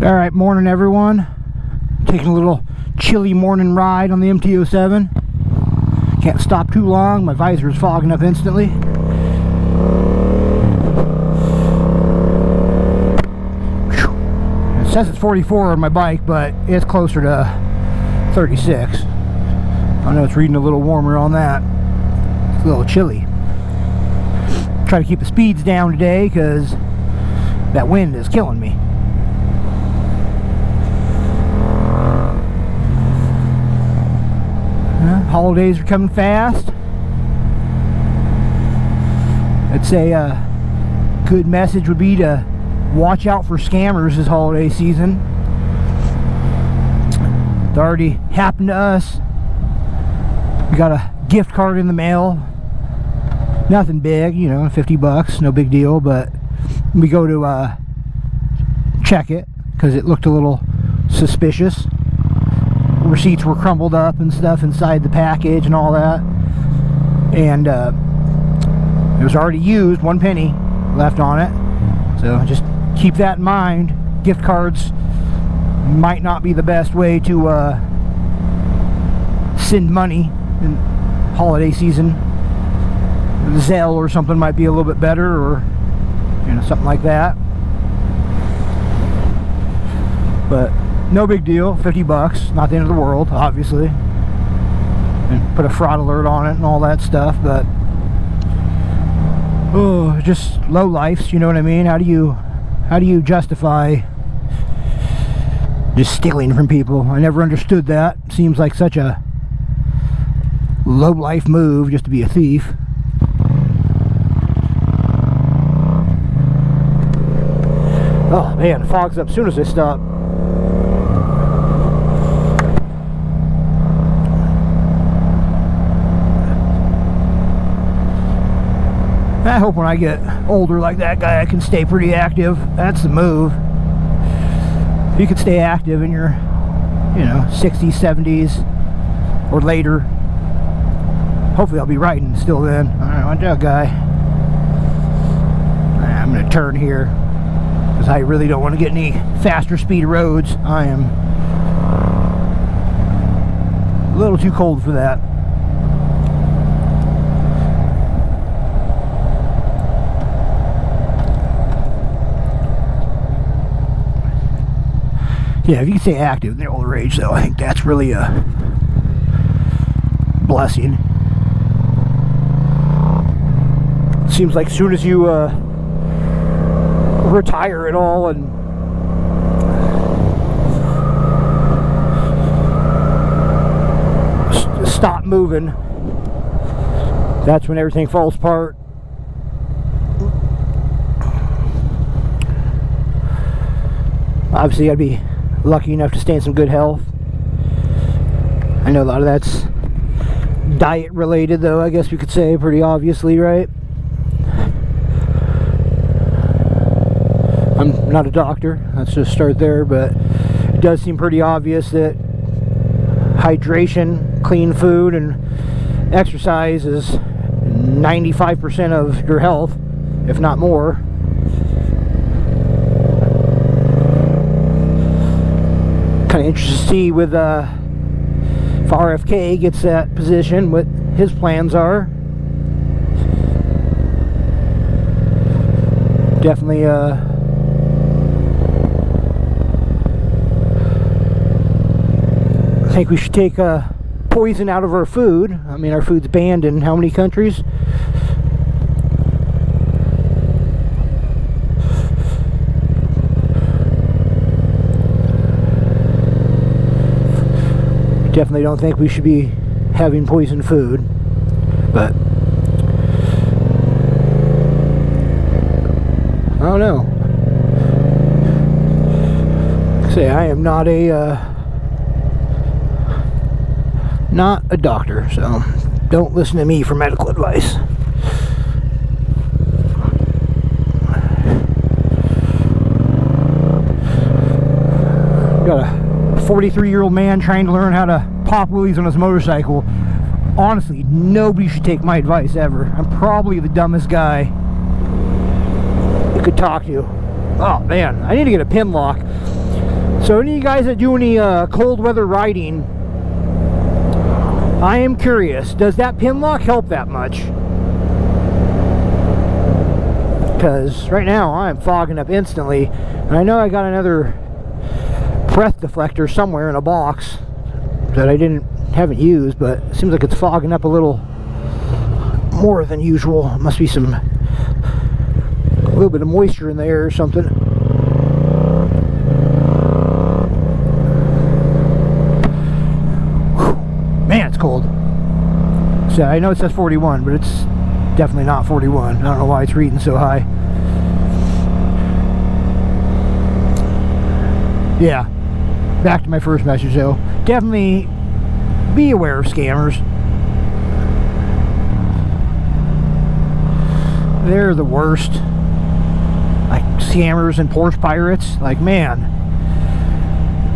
Alright, morning everyone. Taking a little chilly morning ride on the MT07. Can't stop too long, my visor is fogging up instantly. It says it's 44 on my bike, but it's closer to 36. I know it's reading a little warmer on that. It's a little chilly. Try to keep the speeds down today because that wind is killing me. Holidays are coming fast. I'd say a good message would be to watch out for scammers this holiday season. It already happened to us. We got a gift card in the mail. Nothing big, you know, 50 bucks, no big deal, but we go to check it because it looked a little suspicious. Receipts were crumbled up and stuff inside the package and all that, and it was already used, 1 penny left on it. So just keep that in mind. Gift cards might not be the best way to send money in holiday season. Zelle or something might be a little bit better, or you know, something like that. But no big deal, 50 bucks, not the end of the world, obviously. And put a fraud alert on it and all that stuff, but oh, just low lifes, you know what I mean? How do you justify just stealing from people? I never understood that. Seems like such a low life move just to be a thief. Oh man, it fogs up as soon as I stop. I hope when I get older like that guy I can stay pretty active. That's the move. If you could stay active in your, you know, 60s, 70s or later, hopefully I'll be riding still then. Alright, watch out, guy. I'm going to turn here because I really don't want to get any faster speed roads. I am a little too cold for that. Yeah, if you can stay active in the older age, though, I think that's really a blessing. Seems like as soon as you retire at all and stop moving, that's when everything falls apart. Obviously, I'd be lucky enough to stay in some good health. I know a lot of that's diet related, though, I guess we could say, pretty obviously, right? I'm not a doctor, let's just start there, but it does seem pretty obvious that hydration, clean food, and exercise is 95% of your health, if not more. Kind of interested to see with if RFK gets that position, what his plans are. Definitely I think we should take poison out of our food. I mean, our food's banned in how many countries? Definitely don't think we should be having poisoned food, but I don't know. Say, I am not a doctor, so don't listen to me for medical advice. Got a 43-year-old man trying to learn how to pop wheelies on his motorcycle. Honestly, nobody should take my advice ever. I'm probably the dumbest guy you could talk to. Oh man, I need to get a pin lock. So any of you guys that do any cold weather riding, I am curious, does that pin lock help that much? Because right now I'm fogging up instantly, and I know I got another breath deflector somewhere in a box that I haven't used, but it seems like it's fogging up a little more than usual. It must be a little bit of moisture in the air or something. Whew. Man, it's cold. So I know it says 41, but it's definitely not 41. I don't know why it's reading so high. Yeah, back to my first message though. Definitely be aware of scammers. They're the worst. Like scammers and Porsche pirates. Like, man,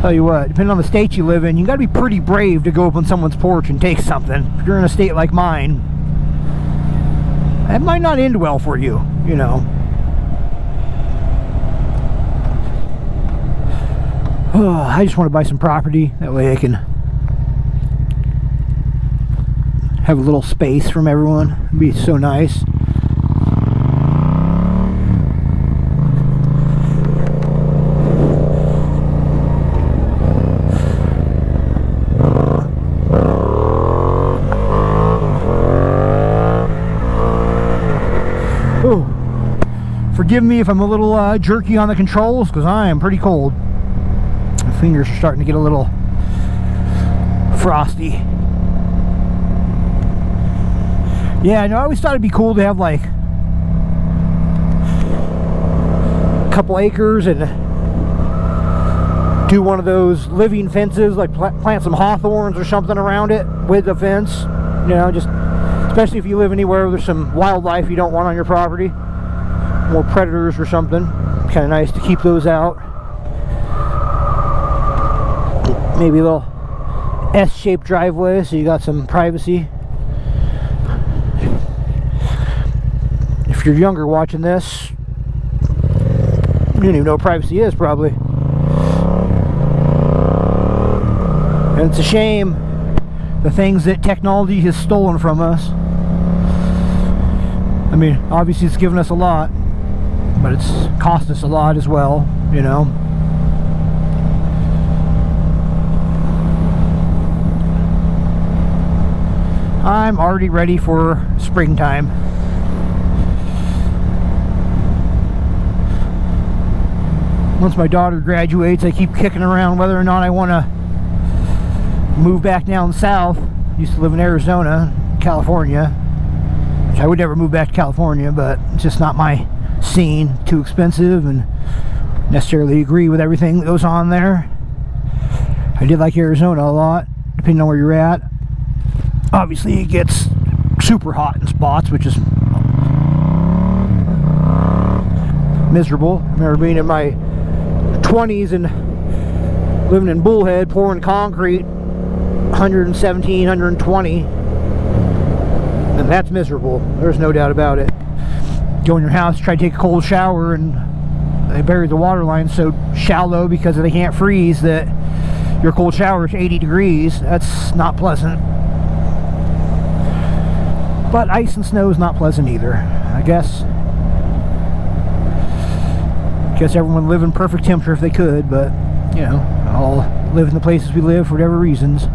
tell you what, depending on the state you live in, you gotta be pretty brave to go up on someone's porch and take something. If you're in a state like mine, that might not end well for you, you know. Oh, I just want to buy some property. That way I can have a little space from everyone. It'd be so nice. Oh, forgive me if I'm a little jerky on the controls, because I am pretty cold. My fingers are starting to get a little frosty. Yeah, I know, I always thought it'd be cool to have like a couple acres and do one of those living fences, like plant some hawthorns or something around it with the fence. You know, just especially if you live anywhere where there's some wildlife you don't want on your property, more predators or something. Kind of nice to keep those out. Maybe a little S-shaped driveway so you got some privacy. If you're younger watching this, you don't even know what privacy is probably. And it's a shame, the things that technology has stolen from us. I mean, obviously it's given us a lot, but it's cost us a lot as well, you know. I'm already ready for springtime. Once my daughter graduates, I keep kicking around whether or not I want to move back down south. Used to live in Arizona, California, which I would never move back to California, but it's just not my scene. Too expensive, and necessarily agree with everything that goes on there. I did like Arizona a lot, depending on where you're at. Obviously it gets super hot in spots, which is miserable. I remember being in my 20s and living in Bullhead, pouring concrete, 117, 120, and that's miserable. There's no doubt about it. Go in your house, try to take a cold shower, and they bury the water line so shallow because they can't freeze that your cold shower is 80 degrees. That's not pleasant. But ice and snow is not pleasant either. I guess everyone would live in perfect temperature if they could, but you know, all live in the places we live for whatever reasons.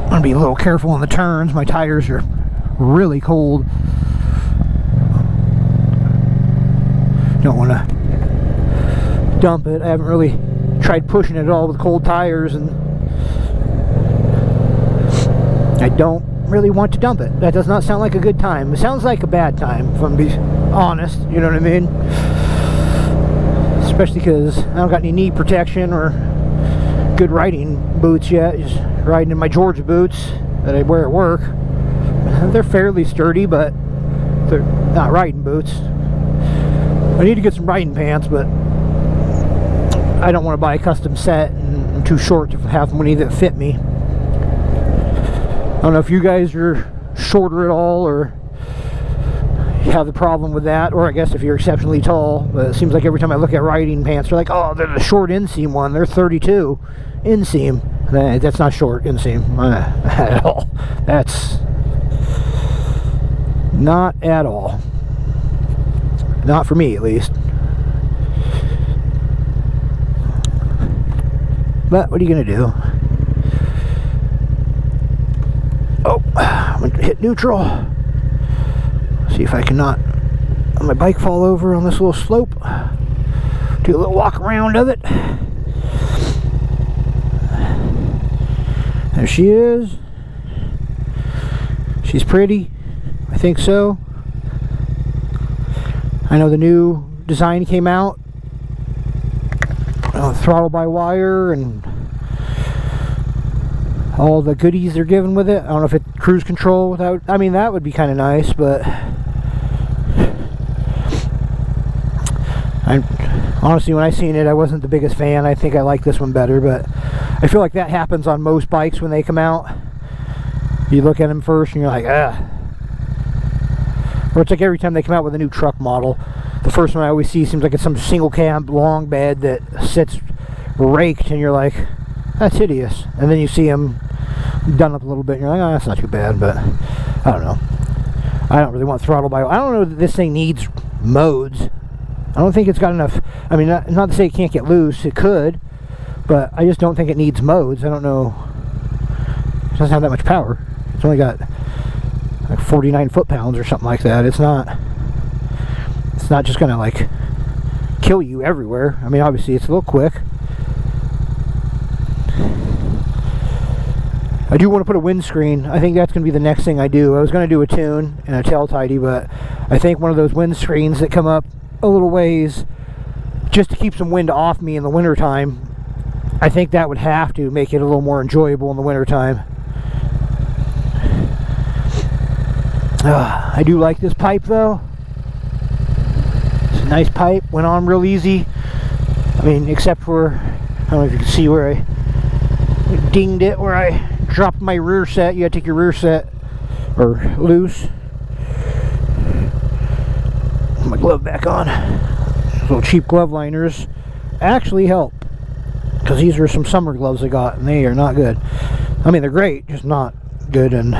I'm gonna be a little careful on the turns. My tires are really cold. Don't want to dump it. I haven't really tried pushing it at all with cold tires, and I don't really want to dump it. That does not sound like a good time. It sounds like a bad time, if I'm being honest, you know what I mean? Especially because I don't got any knee protection or good riding boots yet. Just riding in my Georgia boots that I wear at work. They're fairly sturdy, but they're not riding boots. I need to get some riding pants, but I don't want to buy a custom set and I'm too short to have money that fit me. I don't know if you guys are shorter at all or have the problem with that, or I guess if you're exceptionally tall, but it seems like every time I look at riding pants, they're like, oh, they're the short inseam one, they're 32 inseam. That's not short inseam at all. That's not at all. Not for me, at least. But what are you gonna do? Oh, I'm gonna hit neutral. See if I can not let my bike fall over on this little slope. Do a little walk around of it. There she is. She's pretty. I think so. I know the new design came out. Throttle by wire and all the goodies they're giving with it. I don't know if it's cruise control without, I mean, that would be kind of nice, but honestly, when I seen it, I wasn't the biggest fan. I think I like this one better, but I feel like that happens on most bikes when they come out. You look at them first and you're like, ah. Or it's like every time they come out with a new truck model, the first one I always see seems like it's some single cab long bed that sits raked, and you're like, that's hideous. And then you see them done up a little bit and you're like, oh, that's not too bad. But I don't know, I don't really want throttle by. I don't know that this thing needs modes. I don't think it's got enough. I mean, not to say it can't get loose, it could, but I just don't think it needs modes. I don't know, it doesn't have that much power. It's only got like 49 foot-pounds or something like that. It's not just gonna like kill you everywhere. I mean, obviously it's a little quick. I do want to put a windscreen. I think that's going to be the next thing I do. I was going to do a tune and a tail tidy, but I think one of those windscreens that come up a little ways just to keep some wind off me in the wintertime, I think that would have to make it a little more enjoyable in the wintertime. I do like this pipe though. It's a nice pipe, went on real easy. I mean, except for, I don't know if you can see where I dinged it, where I dropped my rear set. You gotta take your rear set or loose. Put my glove back on. Those little cheap glove liners actually help, because these are some summer gloves I got and they are not good. I mean, they're great, just not good in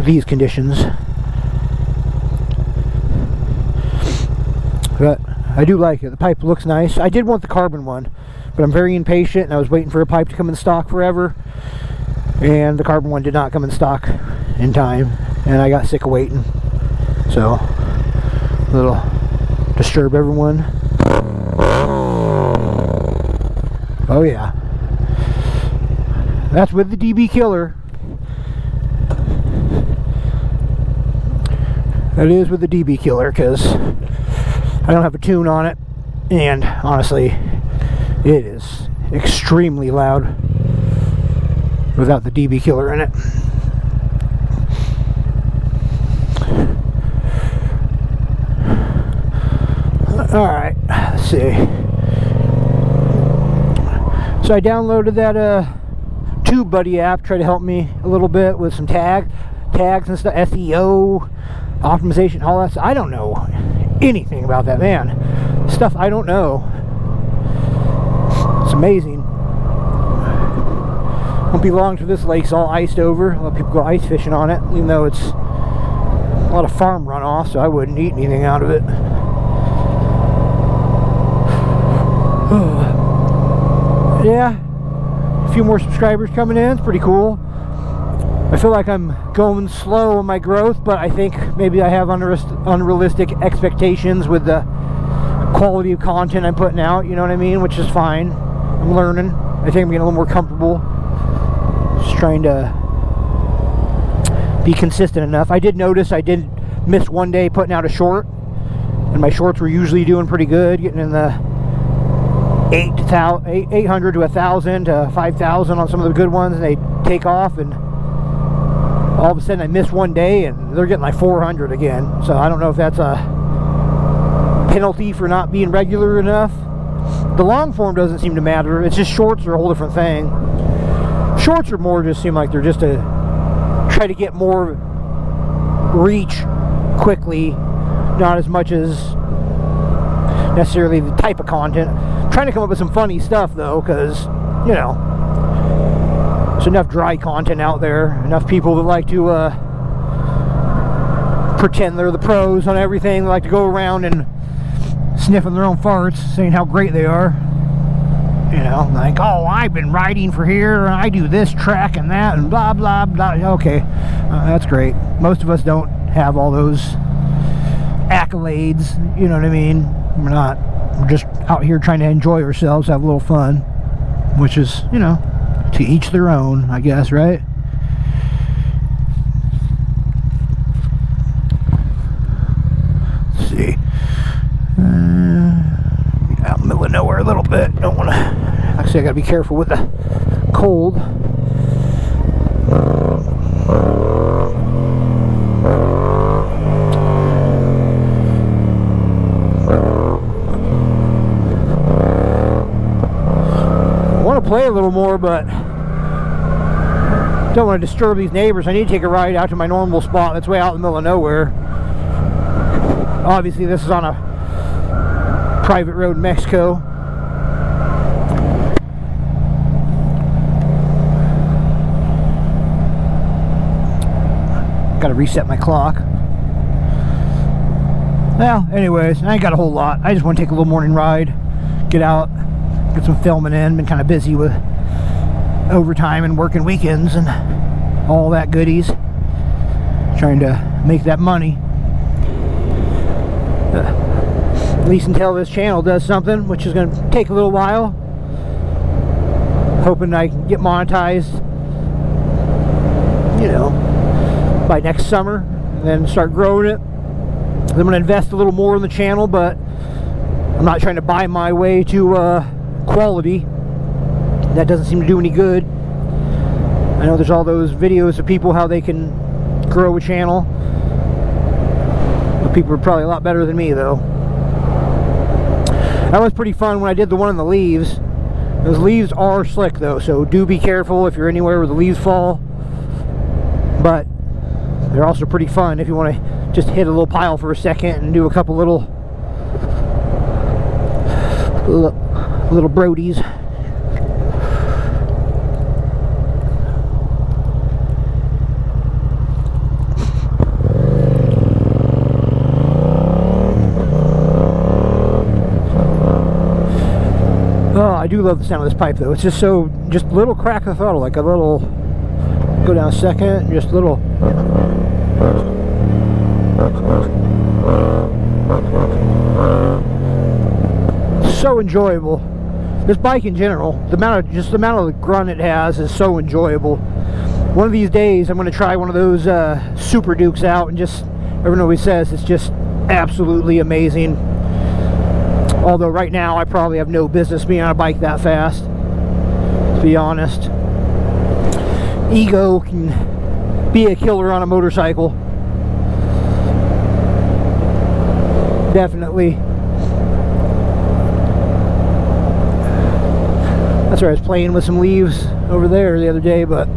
these conditions. But I do like it. The pipe looks nice. I did want the carbon one, but I'm very impatient and I was waiting for a pipe to come in stock forever, and the carbon one did not come in stock in time, and I got sick of waiting. So a little disturb everyone. Oh yeah, that's with the DB killer. That is with the DB killer, because I don't have a tune on it, and honestly it is extremely loud without the DB killer in it. Alright, let's see. So I downloaded that TubeBuddy app, try to help me a little bit with some tags and stuff, SEO, optimization, all that stuff. I don't know anything about that, man. Stuff I don't know. It's amazing. Won't be long till this lake's all iced over. A lot of people go ice fishing on it, even though it's a lot of farm runoff, so I wouldn't eat anything out of it. Yeah, a few more subscribers coming in. It's pretty cool. I feel like I'm going slow in my growth, but I think maybe I have unrealistic expectations with the quality of content I'm putting out, you know what I mean? Which is fine. I'm learning. I think I'm getting a little more comfortable. Just trying to be consistent enough. I did notice I did miss one day putting out a short, and my shorts were usually doing pretty good, getting in the 800 to 1,000 to 5,000 on some of the good ones, and they take off, and all of a sudden I miss one day and they're getting like 400 again. So I don't know if that's a penalty for not being regular enough, The long form doesn't seem to matter. It's just shorts are a whole different thing. Shorts are more just seem like they're just to try to get more reach quickly, not as much as necessarily the type of content. I'm trying to come up with some funny stuff though, because, you know, there's enough dry content out there, enough people that like to pretend they're the pros on everything. They like to go around and sniffing their own farts, saying how great they are. You know, like, oh, I've been riding for here, and I do this track and that, and blah, blah, blah. Okay, that's great. Most of us don't have all those accolades, you know what I mean? We're just out here trying to enjoy ourselves, have a little fun, which is, you know, to each their own, I guess, right? Let's see. Out in the middle of nowhere a little bit. Don't want to. Actually, I got to be careful with the cold. I want to play a little more, but don't want to disturb these neighbors. I need to take a ride out to my normal spot that's way out in the middle of nowhere. Obviously, this is on a private road in Mexico. Got to reset my clock. Well, anyways, I ain't got a whole lot. I just want to take a little morning ride, get out, get some filming in. Been kind of busy with overtime and working weekends and all that goodies, trying to make that money. At least until this channel does something, which is going to take a little while. Hoping I can get monetized, you know, by next summer, and then start growing it. I'm going to invest a little more in the channel, but I'm not trying to buy my way to quality. That doesn't seem to do any good. I know there's all those videos of people how they can grow a channel. The people are probably a lot better than me though. That was pretty fun when I did the one in the leaves. Those leaves are slick though, so do be careful if you're anywhere where the leaves fall. But they're also pretty fun if you want to just hit a little pile for a second and do a couple little brodies. Oh, I do love the sound of this pipe though. It's just so, just little crack of the throttle, like a little, go down a second, just little. So enjoyable. This bike in general, the amount of grunt it has is so enjoyable. One of these days I'm going to try one of those Super Dukes out, and just, everyone always says it's just absolutely amazing. Although right now I probably have no business being on a bike that fast, to be honest. Ego can be a killer on a motorcycle. Definitely. That's where I was playing with some leaves over there the other day, but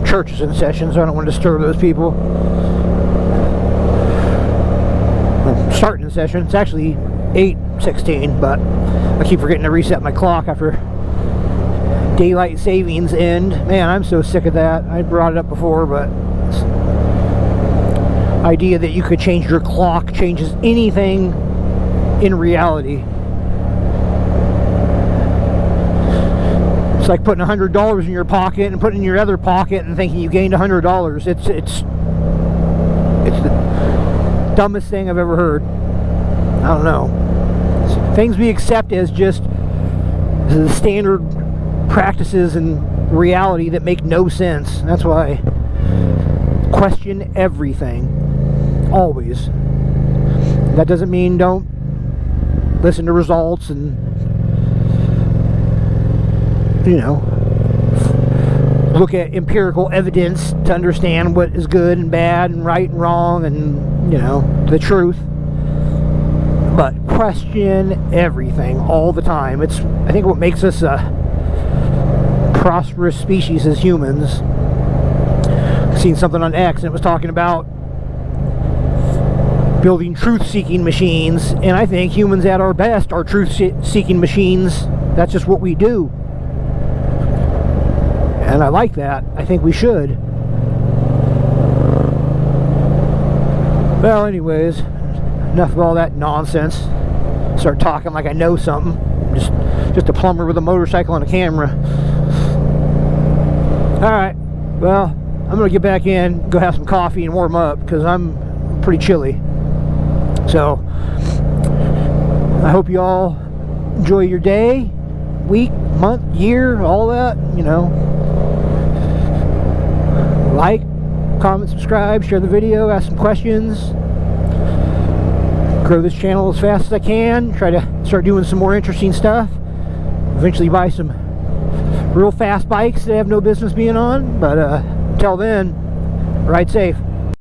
church is in session, so I don't want to disturb those people. I'm starting the session. It's actually 8:16, but I keep forgetting to reset my clock after daylight savings end. Man, I'm so sick of that. I brought it up before, but idea that you could change your clock changes anything in reality. It's like putting $100 in your pocket and putting it in your other pocket and thinking you gained $100. It's the dumbest thing I've ever heard. I don't know. Things we accept as just the standard practices in reality that make no sense. That's why I question everything. Always. That doesn't mean don't listen to results and, you know, look at empirical evidence to understand what is good and bad and right and wrong and, you know, the truth. but question everything all the time. It's, I think, what makes us a prosperous species as humans. I've seen something on X and it was talking about building truth-seeking machines, and I think humans at our best are truth-seeking machines. That's just what we do, and I like that. I think we should. Well, anyways, enough of all that nonsense. Start talking like I know something. Just a plumber with a motorcycle and a camera. Alright, well, I'm gonna get back in, go have some coffee and warm up, because I'm pretty chilly. So I hope you all enjoy your day, week, month, year, all that, you know. Like, comment, subscribe, share the video, ask some questions. Grow this channel as fast as I can. Try to start doing some more interesting stuff. Eventually buy some real fast bikes that have no business being on. But until then, ride safe.